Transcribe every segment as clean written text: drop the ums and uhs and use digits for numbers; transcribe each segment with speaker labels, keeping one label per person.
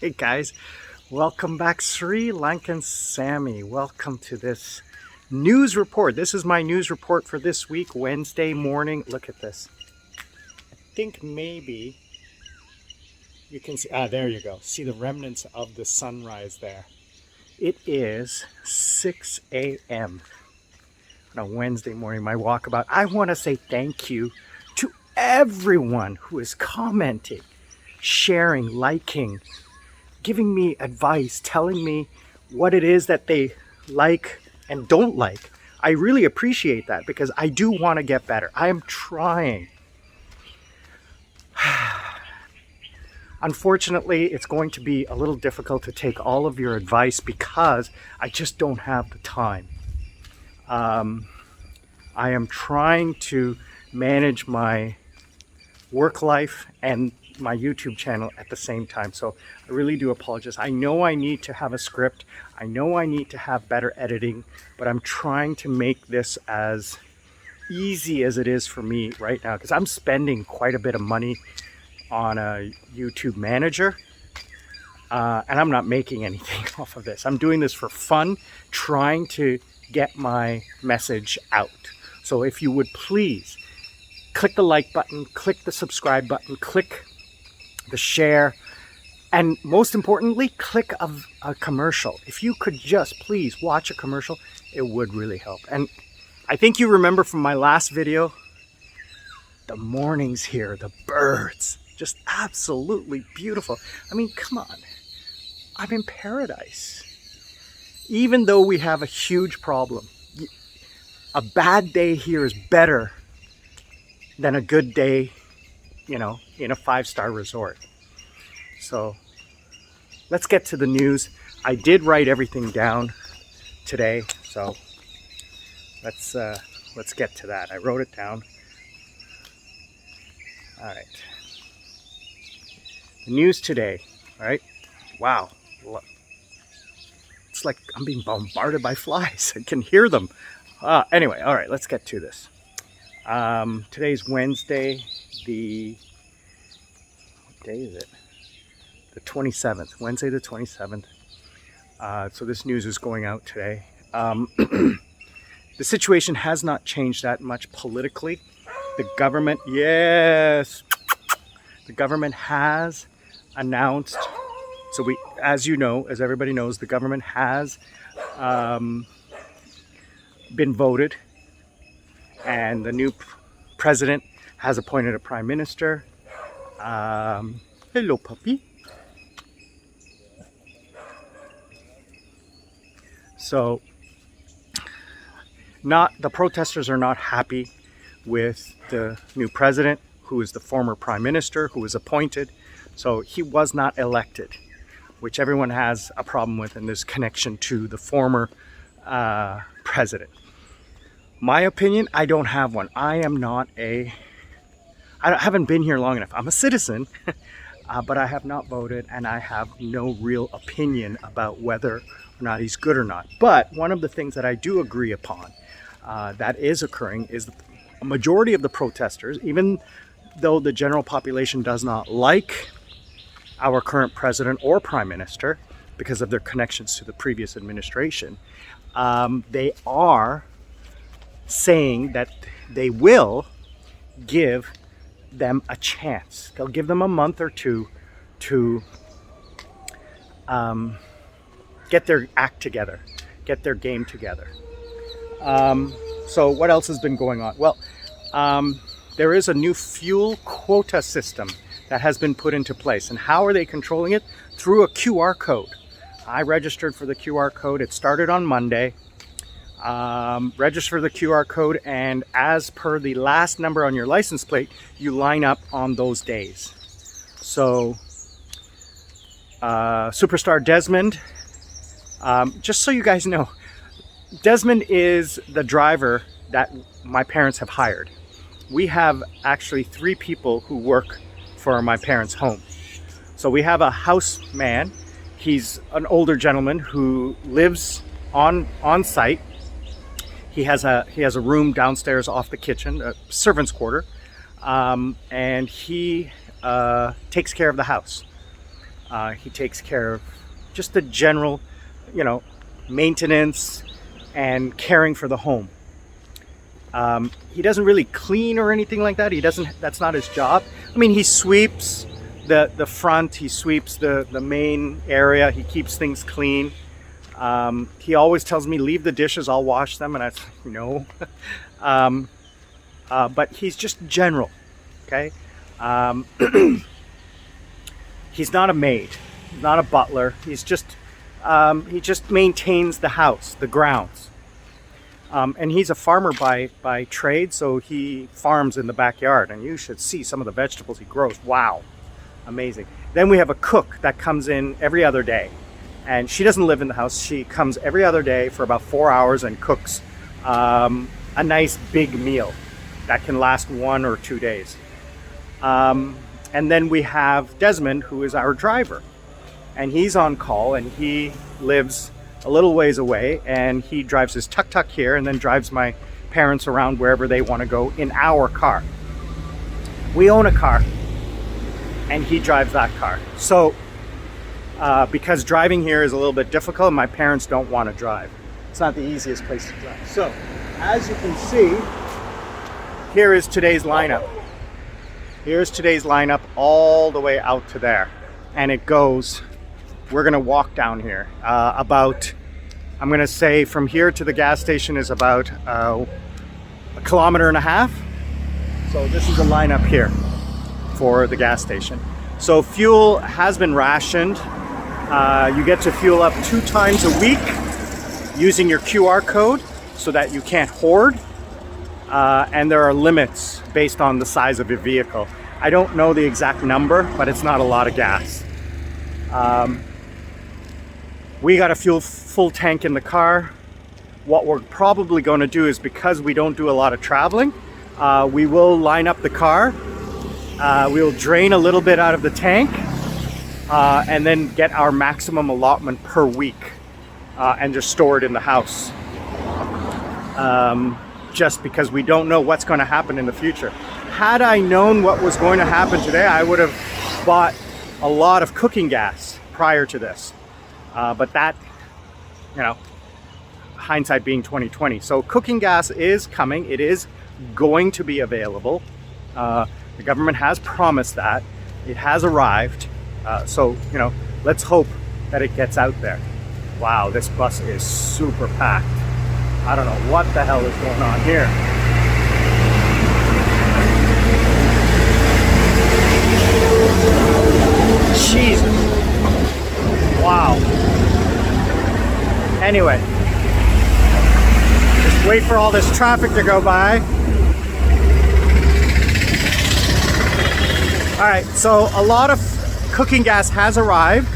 Speaker 1: Hey guys, welcome back. Sri Lankan Sammy. Welcome to this news report. This is my news report for this week, Wednesday morning. Look at this. I think maybe you can see, there you go. See the remnants of the sunrise there. It is 6 a.m. on a Wednesday morning, my walkabout. I want to say thank you to everyone who is commenting, sharing, liking, giving me advice, telling me what it is that they like and don't like. I really appreciate that because I do want to get better. I am trying. Unfortunately, it's going to be a little difficult to take all of your advice because I just don't have the time. I am trying to manage my work life and my YouTube channel at the same time, so I really do apologize. I know I need to have a script, I know I need to have better editing, but I'm trying to make this as easy as it is for me right now because I'm spending quite a bit of money on a YouTube manager, and I'm not making anything off of this. I'm doing this for fun, trying to get my message out. So if you would please click the like button, click the subscribe button, click the share, and most importantly, click a commercial. If you could just please watch a commercial, it would really help. And I think you remember from my last video, the mornings here, the birds, just absolutely beautiful. I mean, come on, I'm in paradise. Even though we have a huge problem, a bad day here is better than a good day, you know, in a 5-star resort. So let's get to the news. I did write everything down today, so let's get to that. I wrote it down. All right. The news today, all right? Wow. Look. It's like I'm being bombarded by flies. I can hear them. Anyway, all right, let's get to this. Today's Wednesday, what day is it? The 27th, Wednesday the 27th. So this news is going out today. The situation has not changed that much politically. The government, yes, the government has announced, so as you know, as everybody knows, the government has been voted, and the new president has appointed a prime minister. Hello, puppy. So, the protesters are not happy with the new president, who is the former prime minister, who was appointed. So he was not elected, which everyone has a problem with in this connection to the former president. My opinion, I don't have one. I haven't been here long enough. I'm a citizen, but I have not voted, and I have no real opinion about whether or not he's good or not. But one of the things that I do agree upon that is occurring is a majority of the protesters, even though the general population does not like our current president or prime minister because of their connections to the previous administration, they are saying that they will give them a chance. They'll give them a month or two to get their act together, get their game together. So what else has been going on? Well, there is a new fuel quota system that has been put into place. And how are they controlling it? Through a QR code. I registered for the QR code. It started on Monday. Register the QR code, and as per the last number on your license plate, you line up on those days. So Superstar Desmond, just so you guys know, Desmond is the driver that my parents have hired. We have actually 3 people who work for my parents' home. So we have a house man. He's an older gentleman who lives on site. He has a room downstairs off the kitchen, a servant's quarter, and he takes care of the house. He takes care of just the general, you know, maintenance and caring for the home. He doesn't really clean or anything like that. He doesn't, that's not his job. I mean, he sweeps the front, he sweeps the main area, he keeps things clean. He always tells me, leave the dishes, I'll wash them, and I say, no. But he's just general, okay? He's not a maid, he's not a butler, he's just, he just maintains the house, the grounds. And he's a farmer by trade, so he farms in the backyard, and you should see some of the vegetables he grows. Wow, amazing. Then we have a cook that comes in every other day, and she doesn't live in the house. She comes every other day for about 4 hours and cooks a nice big meal that can last 1 or 2 days. And then we have Desmond, who is our driver, and he's on call, and he lives a little ways away, and he drives his tuk-tuk here and then drives my parents around wherever they want to go in our car. We own a car, and he drives that car. So because driving here is a little bit difficult, my parents don't want to drive. It's not the easiest place to drive. So as you can see, here is today's lineup. Here's today's lineup all the way out to there, and it goes, we're gonna walk down here about, I'm gonna say from here to the gas station is about 1.5 kilometers. So this is the lineup here for the gas station. So fuel has been rationed. You get to fuel up 2 times a week using your QR code so that you can't hoard. And there are limits based on the size of your vehicle. I don't know the exact number, but it's not a lot of gas. We got a full tank in the car. What we're probably going to do is, because we don't do a lot of traveling, we will line up the car. We'll drain a little bit out of the tank and then get our maximum allotment per week and just store it in the house. Just because we don't know what's going to happen in the future. Had I known what was going to happen today, I would have bought a lot of cooking gas prior to this. But that, you know, hindsight being 2020. So cooking gas is coming. It is going to be available. The government has promised that. It has arrived. So, you know, let's hope that it gets out there. Wow, this bus is super packed. I don't know what the hell is going on here. Jesus. Wow. Anyway, just wait for all this traffic to go by. All right, so a lot of cooking gas has arrived.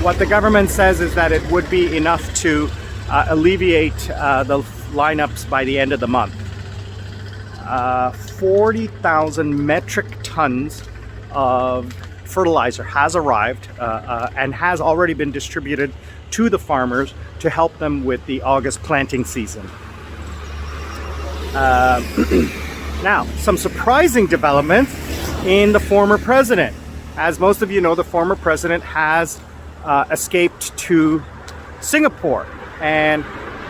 Speaker 1: What the government says is that it would be enough to alleviate the lineups by the end of the month. 40,000 metric tons of fertilizer has arrived and has already been distributed to the farmers to help them with the August planting season. Now, some surprising developments in the former president. As most of you know, the former president has escaped to Singapore. And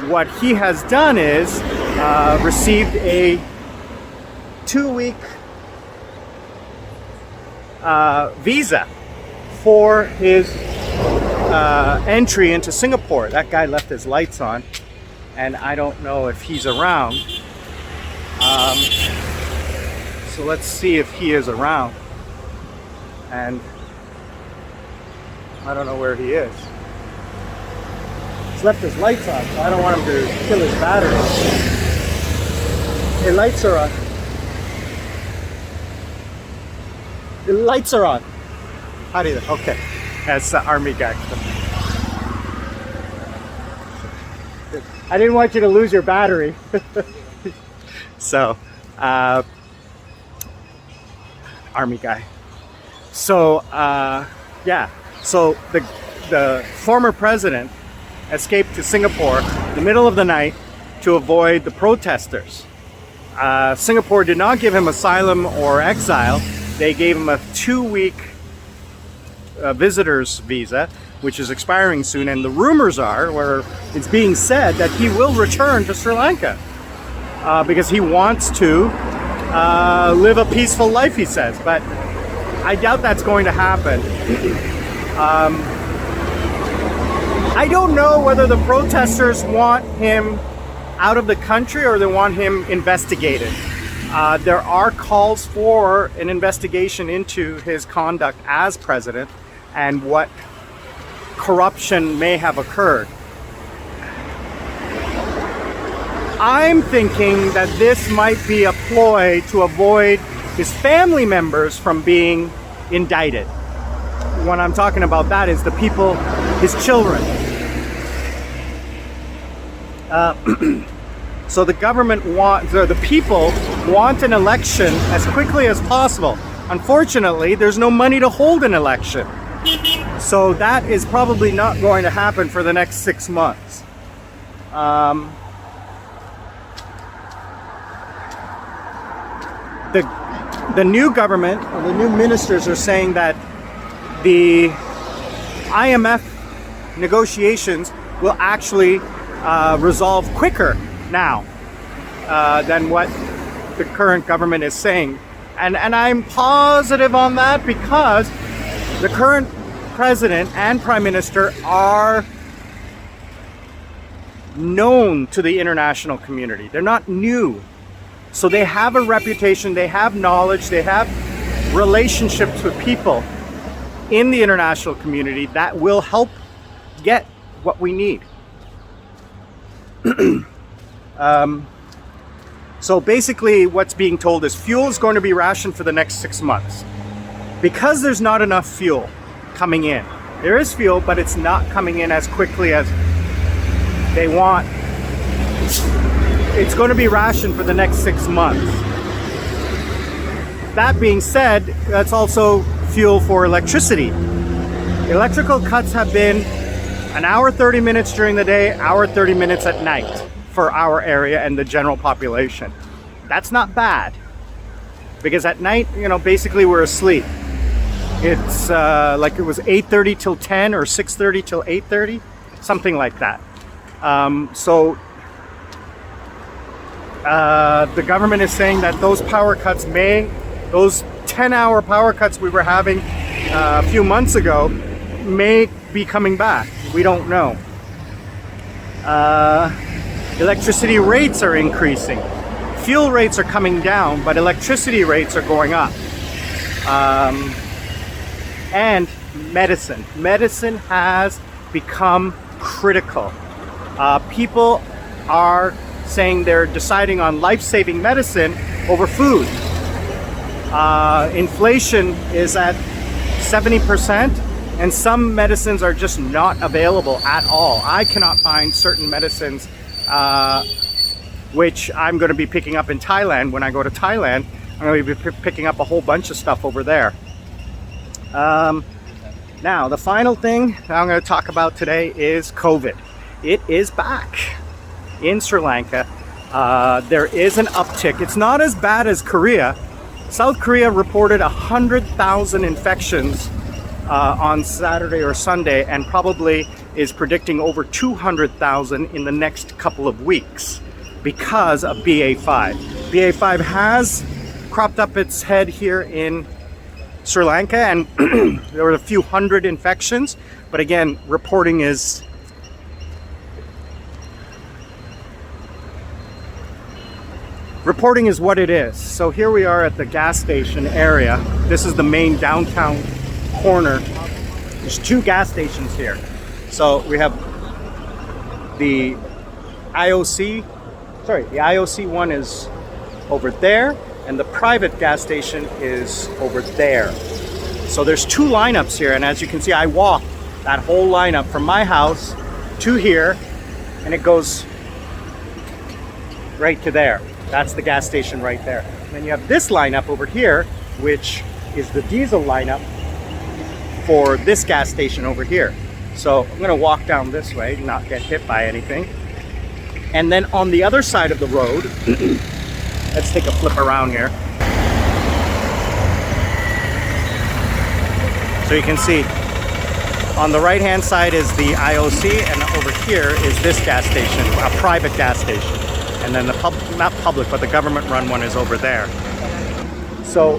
Speaker 1: what he has done is received a 2-week visa for his entry into Singapore. That guy left his lights on, and I don't know if he's around. So let's see if he is around. And I don't know where he is. Left his lights on, so I don't want him to kill his battery. The lights are on. The lights are on. How do you? Okay, that's the army guy. I didn't want you to lose your battery. So, army guy. So, yeah. So the former president escaped to Singapore in the middle of the night to avoid the protesters. Singapore did not give him asylum or exile. They gave him a 2-week visitor's visa, which is expiring soon, and the rumors are, where it's being said, that he will return to Sri Lanka because he wants to live a peaceful life, he says. But I doubt that's going to happen. I don't know whether the protesters want him out of the country or they want him investigated. There are calls for an investigation into his conduct as president and what corruption may have occurred. I'm thinking that this might be a ploy to avoid his family members from being indicted. What I'm talking about that is the people, his children. So the government wants, or the people want an election as quickly as possible. Unfortunately, there's no money to hold an election. So that is probably not going to happen for the next 6 months. The new government, or the new ministers, are saying that the IMF negotiations will actually resolve quicker now than what the current government is saying. And I'm positive on that because the current president and prime minister are known to the international community. They're not new. So they have a reputation, they have knowledge, they have relationships with people in the international community that will help get what we need. So basically what's being told is fuel is going to be rationed for the next 6 months. Because there's not enough fuel coming in. There is fuel, but it's not coming in as quickly as they want. It's going to be rationed for the next 6 months. That being said, that's also fuel for electricity. Electrical cuts have been an hour 30 minutes during the day, hour 30 minutes at night for our area and the general population. That's not bad, because at night, you know, basically we're asleep. It's like it was 8:30 till 10 or 6:30 till 8:30, something like that. So the government is saying that those power cuts those 10-hour power cuts we were having a few months ago may be coming back. We don't know. Electricity rates are increasing. Fuel rates are coming down, but electricity rates are going up. And medicine. Medicine has become critical. People are saying they're deciding on life-saving medicine over food. Inflation is at 70%, and some medicines are just not available at all. I cannot find certain medicines, which I'm going to be picking up in Thailand. When I go to Thailand, I'm going to be picking up a whole bunch of stuff over there. Now, the final thing that I'm going to talk about today is COVID. It is back in Sri Lanka. There is an uptick. It's not as bad as Korea. South Korea reported 100,000 infections on Saturday or Sunday, and probably is predicting over 200,000 in the next couple of weeks because of BA5. BA5 has cropped up its head here in Sri Lanka, and there were a few hundred infections, but again, reporting is what it is. So here we are at the gas station area. This is the main downtown corner. There's 2 gas stations here. So we have the IOC, the IOC one is over there, and the private gas station is over there. So there's 2 lineups here, and as you can see, I walked that whole lineup from my house to here, and it goes right to there. That's the gas station right there. And then you have this lineup over here, which is the diesel lineup for this gas station over here. So I'm gonna walk down this way, not get hit by anything. And then on the other side of the road, let's take a flip around here. So you can see On the right hand side is the IOC, and over here is this gas station, a private gas station. And then the not public, but the government run one is over there. So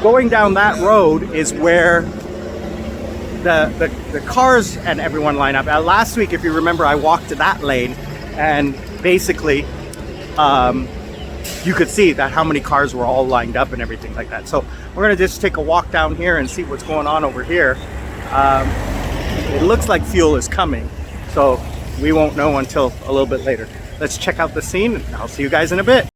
Speaker 1: going down that road is where the cars and everyone line up. Last week, if you remember, I walked to that lane, and basically you could see that how many cars were all lined up and everything like that. So we're gonna just take a walk down here and see what's going on over here. It looks like fuel is coming, so we won't know until a little bit later. Let's check out the scene, and I'll see you guys in a bit.